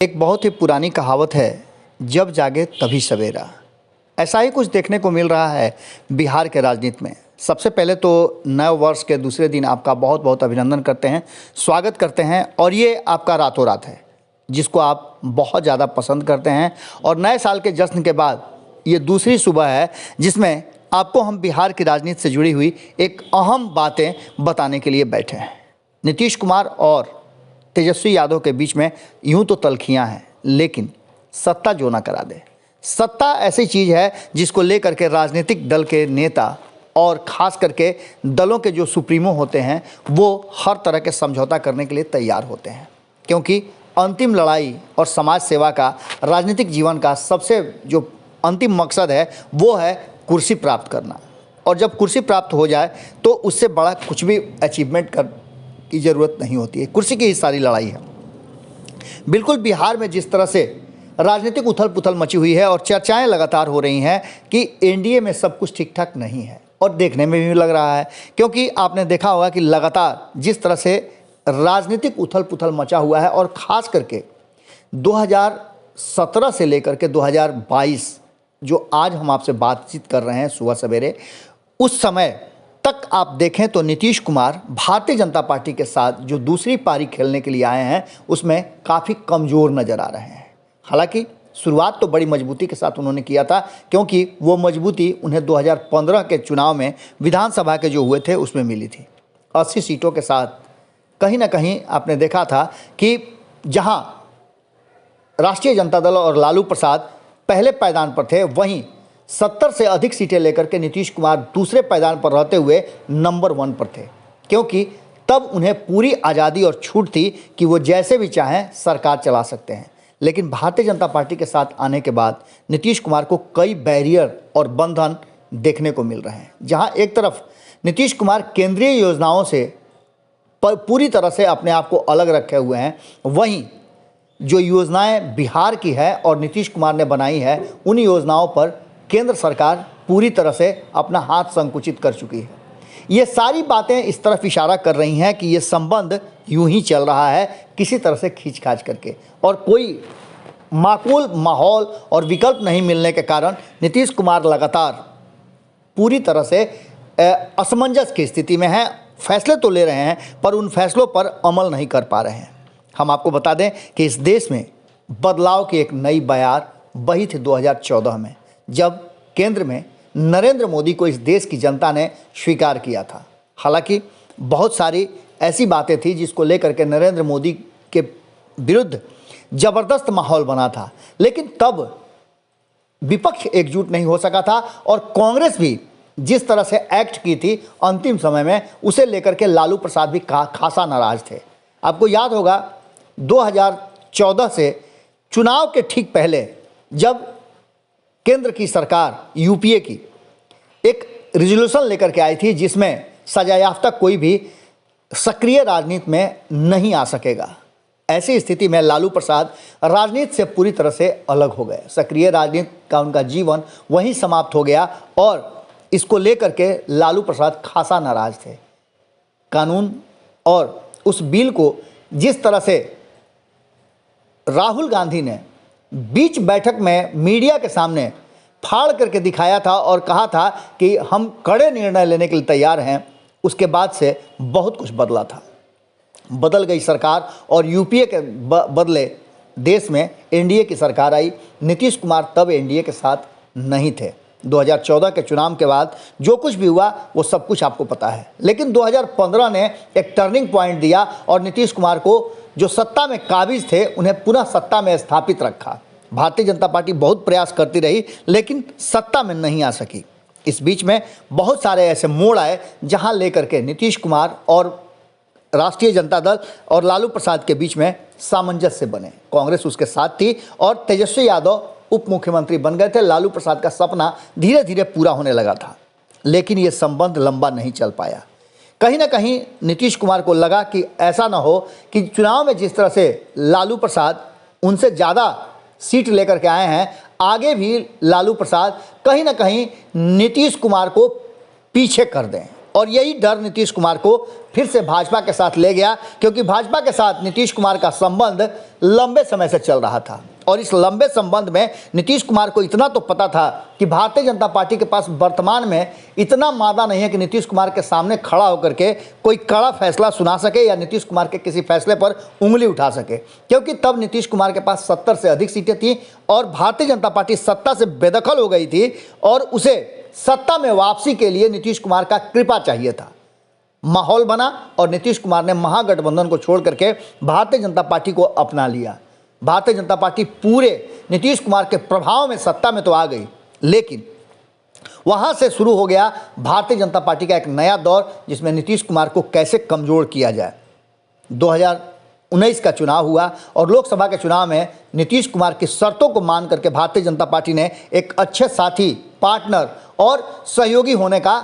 एक बहुत ही पुरानी कहावत है, जब जागे तभी सवेरा। ऐसा ही कुछ देखने को मिल रहा है बिहार के राजनीति में। सबसे पहले तो नए वर्ष के दूसरे दिन आपका बहुत बहुत अभिनंदन करते हैं, स्वागत करते हैं। और ये आपका रातों रात है जिसको आप बहुत ज़्यादा पसंद करते हैं। और नए साल के जश्न के बाद ये दूसरी सुबह है जिसमें आपको हम बिहार की राजनीति से जुड़ी हुई एक अहम बातें बताने के लिए बैठे हैं। नीतीश कुमार और तेजस्वी यादव के बीच में यूं तो तल्खियां हैं, लेकिन सत्ता जो ना करा दे। सत्ता ऐसी चीज़ है जिसको लेकर के राजनीतिक दल के नेता और ख़ास करके दलों के जो सुप्रीमो होते हैं वो हर तरह के समझौता करने के लिए तैयार होते हैं, क्योंकि अंतिम लड़ाई और समाज सेवा का राजनीतिक जीवन का सबसे जो अंतिम मकसद है वो है कुर्सी प्राप्त करना। और जब कुर्सी प्राप्त हो जाए तो उससे बड़ा कुछ भी अचीवमेंट की ज़रूरत नहीं होती है। कुर्सी की ही सारी लड़ाई है। बिल्कुल बिहार में जिस तरह से राजनीतिक उथल पुथल मची हुई है और चर्चाएं लगातार हो रही हैं कि एनडीए में सब कुछ ठीक ठाक नहीं है, और देखने में भी लग रहा है, क्योंकि आपने देखा होगा कि लगातार जिस तरह से राजनीतिक उथल पुथल मचा हुआ है और ख़ास करके 2017 से लेकर के 2022 जो आज हम आपसे बातचीत कर रहे हैं सुबह सवेरे, उस समय तक आप देखें तो नीतीश कुमार भारतीय जनता पार्टी के साथ जो दूसरी पारी खेलने के लिए आए हैं उसमें काफ़ी कमज़ोर नज़र आ रहे हैं। हालांकि शुरुआत तो बड़ी मजबूती के साथ उन्होंने किया था, क्योंकि वो मजबूती उन्हें 2015 के चुनाव में विधानसभा के जो हुए थे उसमें मिली थी। 80 सीटों के साथ कहीं ना कहीं आपने देखा था कि जहां राष्ट्रीय जनता दल और लालू प्रसाद पहले पायदान पर थे, वहीं 70 से अधिक सीटें लेकर के नीतीश कुमार दूसरे पायदान पर रहते हुए नंबर 1 पर थे, क्योंकि तब उन्हें पूरी आज़ादी और छूट थी कि वो जैसे भी चाहें सरकार चला सकते हैं। लेकिन भारतीय जनता पार्टी के साथ आने के बाद नीतीश कुमार को कई बैरियर और बंधन देखने को मिल रहे हैं। जहां एक तरफ नीतीश कुमार केंद्रीय योजनाओं से पूरी तरह से अपने आप को अलग रखे हुए हैं, वहीं जो योजनाएं बिहार की है और नीतीश कुमार ने बनाई है उन योजनाओं पर केंद्र सरकार पूरी तरह से अपना हाथ संकुचित कर चुकी है। ये सारी बातें इस तरफ इशारा कर रही हैं कि ये संबंध यूं ही चल रहा है किसी तरह से खींच-खाच करके, और कोई माकूल माहौल और विकल्प नहीं मिलने के कारण नीतीश कुमार लगातार पूरी तरह से असमंजस की स्थिति में हैं। फैसले तो ले रहे हैं पर उन फैसलों पर अमल नहीं कर पा रहे हैं। हम आपको बता दें कि इस देश में बदलाव की एक नई बयार बही थी 2014 में, जब केंद्र में नरेंद्र मोदी को इस देश की जनता ने स्वीकार किया था। हालांकि बहुत सारी ऐसी बातें थी जिसको लेकर के नरेंद्र मोदी के विरुद्ध ज़बरदस्त माहौल बना था, लेकिन तब विपक्ष एकजुट नहीं हो सका था और कांग्रेस भी जिस तरह से एक्ट की थी अंतिम समय में, उसे लेकर के लालू प्रसाद भी खासा नाराज थे। आपको याद होगा 2014 से चुनाव के ठीक पहले जब केंद्र की सरकार यूपीए की एक रिजोल्यूशन लेकर के आई थी जिसमें सजायाफ्ता कोई भी सक्रिय राजनीति में नहीं आ सकेगा। ऐसी स्थिति में लालू प्रसाद राजनीति से पूरी तरह से अलग हो गए। सक्रिय राजनीति का उनका जीवन वहीं समाप्त हो गया और इसको लेकर के लालू प्रसाद खासा नाराज थे। कानून और उस बिल को जिस तरह से राहुल गांधी ने बीच बैठक में मीडिया के सामने फाड़ करके दिखाया था और कहा था कि हम कड़े निर्णय लेने के लिए तैयार हैं, उसके बाद से बहुत कुछ बदला था। बदल गई सरकार और यूपीए के बदले देश में एनडीए की सरकार आई। नीतीश कुमार तब एनडीए के साथ नहीं थे। 2014 के चुनाव के बाद जो कुछ भी हुआ वो सब कुछ आपको पता है, लेकिन 2015 ने एक टर्निंग पॉइंट दिया और नीतीश कुमार को जो सत्ता में काबिज थे उन्हें पुनः सत्ता में स्थापित रखा। भारतीय जनता पार्टी बहुत प्रयास करती रही लेकिन सत्ता में नहीं आ सकी। इस बीच में बहुत सारे ऐसे मोड़ आए जहां लेकर के नीतीश कुमार और राष्ट्रीय जनता दल और लालू प्रसाद के बीच में सामंजस्य बने। कांग्रेस उसके साथ थी और तेजस्वी यादव उप मुख्यमंत्री बन गए थे। लालू प्रसाद का सपना धीरे धीरे पूरा होने लगा था, लेकिन ये संबंध लंबा नहीं चल पाया। कहीं ना कहीं नीतीश कुमार को लगा कि ऐसा ना हो कि चुनाव में जिस तरह से लालू प्रसाद उनसे ज़्यादा सीट लेकर के आए हैं, आगे भी लालू प्रसाद कहीं ना कहीं नीतीश कुमार को पीछे कर दें। और यही डर नीतीश कुमार को फिर से भाजपा के साथ ले गया, क्योंकि भाजपा के साथ नीतीश कुमार का संबंध लंबे समय से चल रहा था। और इस लंबे संबंध में नीतीश कुमार को इतना तो पता था कि भारतीय जनता पार्टी के पास वर्तमान में इतना मादा नहीं है कि नीतीश कुमार के सामने खड़ा होकर के कोई कड़ा फैसला सुना सके या नीतीश कुमार के किसी फैसले पर उंगली उठा सके, क्योंकि तब नीतीश कुमार के पास 70 से अधिक सीटें थीं और भारतीय जनता पार्टी सत्ता से बेदखल हो गई थी और उसे सत्ता में वापसी के लिए नीतीश कुमार का कृपा चाहिए था। माहौल बना और नीतीश कुमार ने महागठबंधन को छोड़ करके भारतीय जनता पार्टी को अपना लिया। भारतीय जनता पार्टी पूरे नीतीश कुमार के प्रभाव में सत्ता में तो आ गई, लेकिन वहां से शुरू हो गया भारतीय जनता पार्टी का एक नया दौर, जिसमें नीतीश कुमार को कैसे कमजोर किया जाए। 2019 का चुनाव हुआ और लोकसभा के चुनाव में नीतीश कुमार की शर्तों को मान करके भारतीय जनता पार्टी ने एक अच्छे साथी, पार्टनर और सहयोगी होने का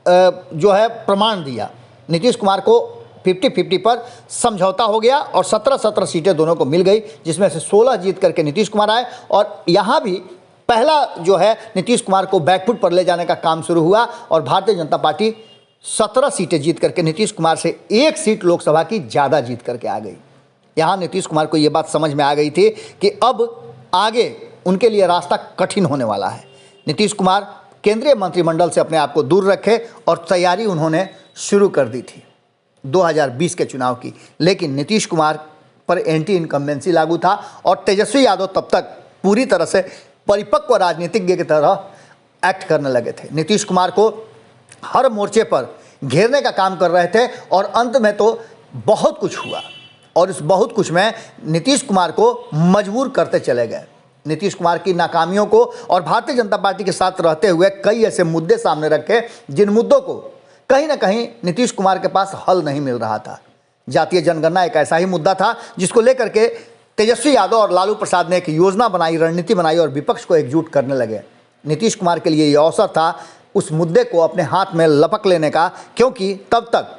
जो है प्रमाण दिया। नीतीश कुमार को 50-50 पर समझौता हो गया और 17-17 सीटें दोनों को मिल गई, जिसमें से 16 जीत करके नीतीश कुमार आए। और यहाँ भी पहला जो है नीतीश कुमार को बैकफुट पर ले जाने का काम शुरू हुआ और भारतीय जनता पार्टी 17 सीटें जीत करके नीतीश कुमार से 1 सीट लोकसभा की ज़्यादा जीत करके आ गई। यहाँ नीतीश कुमार को ये बात समझ में आ गई थी कि अब आगे उनके लिए रास्ता कठिन होने वाला है। नीतीश कुमार केंद्रीय मंत्रिमंडल से अपने आप को दूर रखे और तैयारी उन्होंने शुरू कर दी थी 2020 के चुनाव की, लेकिन नीतीश कुमार पर एंटी इनकम्बेंसी लागू था और तेजस्वी यादव तब तक पूरी तरह से परिपक्व राजनीतिज्ञ की तरह एक्ट करने लगे थे। नीतीश कुमार को हर मोर्चे पर घेरने का काम कर रहे थे और अंत में तो बहुत कुछ हुआ और इस बहुत कुछ में नीतीश कुमार को मजबूर करते चले गए। नीतीश कुमार की नाकामियों को और भारतीय जनता पार्टी के साथ रहते हुए कई ऐसे मुद्दे सामने रखे जिन मुद्दों को कहीं ना कहीं नीतीश कुमार के पास हल नहीं मिल रहा था। जातीय जनगणना एक ऐसा ही मुद्दा था जिसको लेकर के तेजस्वी यादव और लालू प्रसाद ने एक योजना बनाई, रणनीति बनाई और विपक्ष को एकजुट करने लगे। नीतीश कुमार के लिए ये अवसर था उस मुद्दे को अपने हाथ में लपक लेने का, क्योंकि तब तक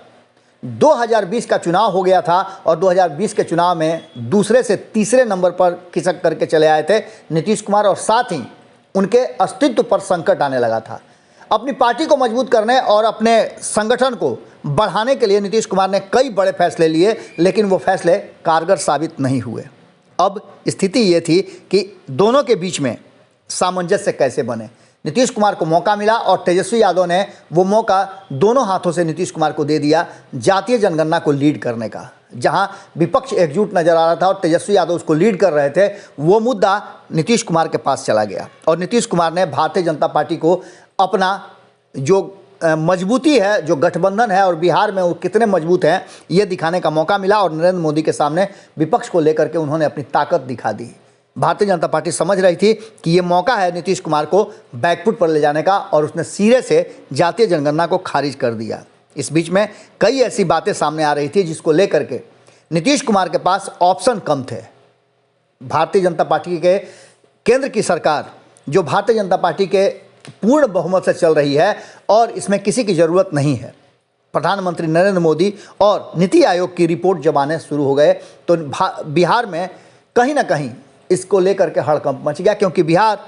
2020 का चुनाव हो गया था और 2020 के चुनाव में दूसरे से तीसरे नंबर पर खिसक करके चले आए थे नीतीश कुमार और साथ ही उनके अस्तित्व पर संकट आने लगा था। अपनी पार्टी को मजबूत करने और अपने संगठन को बढ़ाने के लिए नीतीश कुमार ने कई बड़े फैसले लिए, लेकिन वो फैसले कारगर साबित नहीं हुए। अब स्थिति ये थी कि दोनों के बीच में सामंजस्य कैसे बने। नीतीश कुमार को मौका मिला और तेजस्वी यादव ने वो मौका दोनों हाथों से नीतीश कुमार को दे दिया जातीय जनगणना को लीड करने का। जहां विपक्ष एकजुट नजर आ रहा था और तेजस्वी यादव उसको लीड कर रहे थे, वो मुद्दा नीतीश कुमार के पास चला गया और नीतीश कुमार ने भारतीय जनता पार्टी को अपना जो मजबूती है, जो गठबंधन है और बिहार में वो कितने मजबूत हैं, ये दिखाने का मौका मिला और नरेंद्र मोदी के सामने विपक्ष को लेकर के उन्होंने अपनी ताकत दिखा दी। भारतीय जनता पार्टी समझ रही थी कि ये मौका है नीतीश कुमार को बैकफुट पर ले जाने का और उसने सिरे से जातीय जनगणना को खारिज कर दिया। इस बीच में कई ऐसी बातें सामने आ रही थी जिसको लेकर के नीतीश कुमार के पास ऑप्शन कम थे। भारतीय जनता पार्टी के केंद्र की सरकार जो भारतीय जनता पार्टी के पूर्ण बहुमत से चल रही है और इसमें किसी की ज़रूरत नहीं है। प्रधानमंत्री नरेंद्र मोदी और नीति आयोग की रिपोर्ट जब आने शुरू हो गए तो बिहार में कहीं ना कहीं इसको लेकर के हड़कंप मच गया, क्योंकि बिहार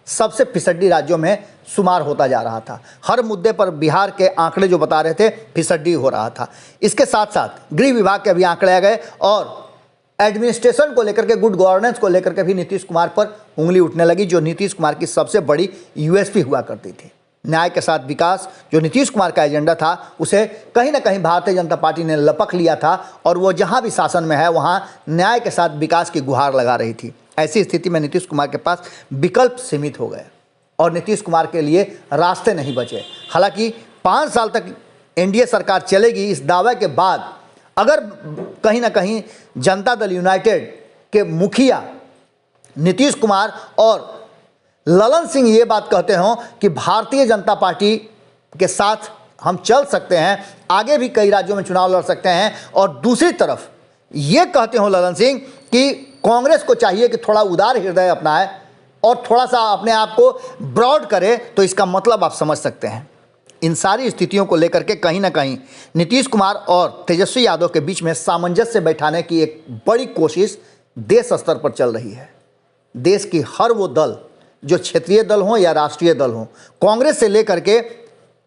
सबसे फिसड्डी राज्यों में शुमार होता जा रहा था। हर मुद्दे पर बिहार के आंकड़े जो बता रहे थे फिसड्डी हो रहा था। इसके साथ साथ गृह विभाग के भी आंकड़े आ गए और एडमिनिस्ट्रेशन को लेकर के, गुड गवर्नेंस को लेकर के भी नीतीश कुमार पर उंगली उठने लगी, जो नीतीश कुमार की सबसे बड़ी यूएसपी हुआ करती थी। न्याय के साथ विकास जो नीतीश कुमार का एजेंडा था, उसे कहीं ना कहीं भारतीय जनता पार्टी ने लपक लिया था और वो जहां भी शासन में है वहां न्याय के साथ विकास की गुहार लगा रही थी। ऐसी स्थिति में नीतीश कुमार के पास विकल्प सीमित हो गए और नीतीश कुमार के लिए रास्ते नहीं बचे। हालांकि 5 साल तक एनडीए सरकार चलेगी, इस दावे के बाद अगर कहीं ना कहीं जनता दल यूनाइटेड के मुखिया नीतीश कुमार और ललन सिंह ये बात कहते हों कि भारतीय जनता पार्टी के साथ हम चल सकते हैं, आगे भी कई राज्यों में चुनाव लड़ सकते हैं, और दूसरी तरफ ये कहते हो ललन सिंह कि कांग्रेस को चाहिए कि थोड़ा उदार हृदय अपनाए और थोड़ा सा अपने आप को ब्रॉड करे, तो इसका मतलब आप समझ सकते हैं। इन सारी स्थितियों को लेकर के कहीं ना कहीं नीतीश कुमार और तेजस्वी यादव के बीच में सामंजस्य बैठाने की एक बड़ी कोशिश देश स्तर पर चल रही है। देश की हर वो दल, जो क्षेत्रीय दल हों या राष्ट्रीय दल हों, कांग्रेस से लेकर के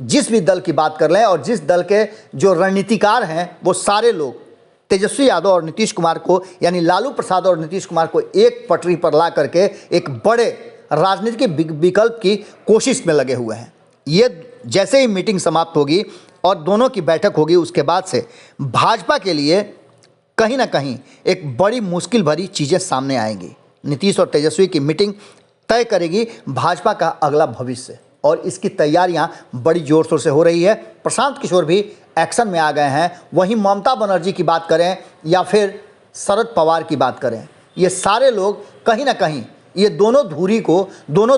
जिस भी दल की बात कर लें और जिस दल के जो रणनीतिकार हैं वो सारे लोग तेजस्वी यादव और नीतीश कुमार को, यानी लालू प्रसाद और नीतीश कुमार को एक पटरी पर ला करके एक बड़े राजनीतिक विकल्प की कोशिश में लगे हुए हैं। ये जैसे ही मीटिंग समाप्त होगी और दोनों की बैठक होगी, उसके बाद से भाजपा के लिए कहीं ना कहीं एक बड़ी मुश्किल भरी चीज़ें सामने आएंगी। नीतीश और तेजस्वी की मीटिंग तय करेगी भाजपा का अगला भविष्य, और इसकी तैयारियां बड़ी जोर शोर से हो रही है। प्रशांत किशोर भी एक्शन में आ गए हैं। वहीं ममता बनर्जी की बात करें या फिर शरद पवार की बात करें, ये सारे लोग कहीं ना कहीं ये दोनों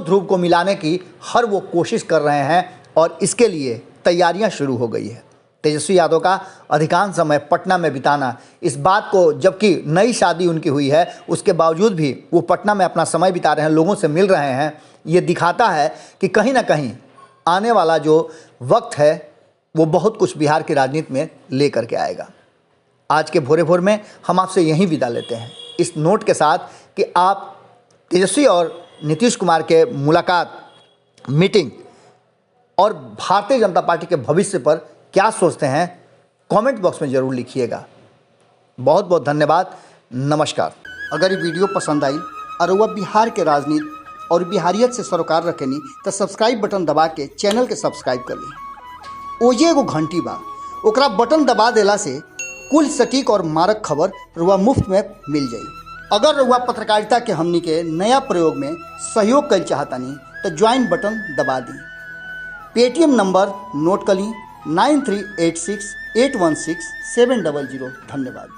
ध्रुव को मिलाने की हर वो कोशिश कर रहे हैं, और इसके लिए तैयारियां शुरू हो गई है। तेजस्वी यादव का अधिकांश समय पटना में बिताना, इस बात को, जबकि नई शादी उनकी हुई है उसके बावजूद भी वो पटना में अपना समय बिता रहे हैं, लोगों से मिल रहे हैं, ये दिखाता है कि कहीं ना कहीं आने वाला जो वक्त है वो बहुत कुछ बिहार की राजनीति में ले करके आएगा। आज के भोरे भोर में हम आपसे यहीं विदा लेते हैं, इस नोट के साथ कि आप तेजस्वी और नीतीश कुमार के मुलाकात, मीटिंग और भारतीय जनता पार्टी के भविष्य पर क्या सोचते हैं, कमेंट बॉक्स में ज़रूर लिखिएगा। बहुत बहुत धन्यवाद, नमस्कार। अगर ये वीडियो पसंद आई और वह बिहार के राजनीति और बिहारियत से सरोकार रखेनी तो सब्सक्राइब बटन दबा के चैनल के सब्सक्राइब कर ली। ओजे एगो घंटी बा, ओकरा बटन दबा देला से कुल सटीक और मारक खबर रुआ मुफ्त में मिल जाई। अगर रुआ पत्रकारिता के हमनी के नया प्रयोग में सहयोग कर चाहतानी तो ज्वाइन बटन दबा दी। पेटीएम नंबर नोट कर ली 9386816700। धन्यवाद।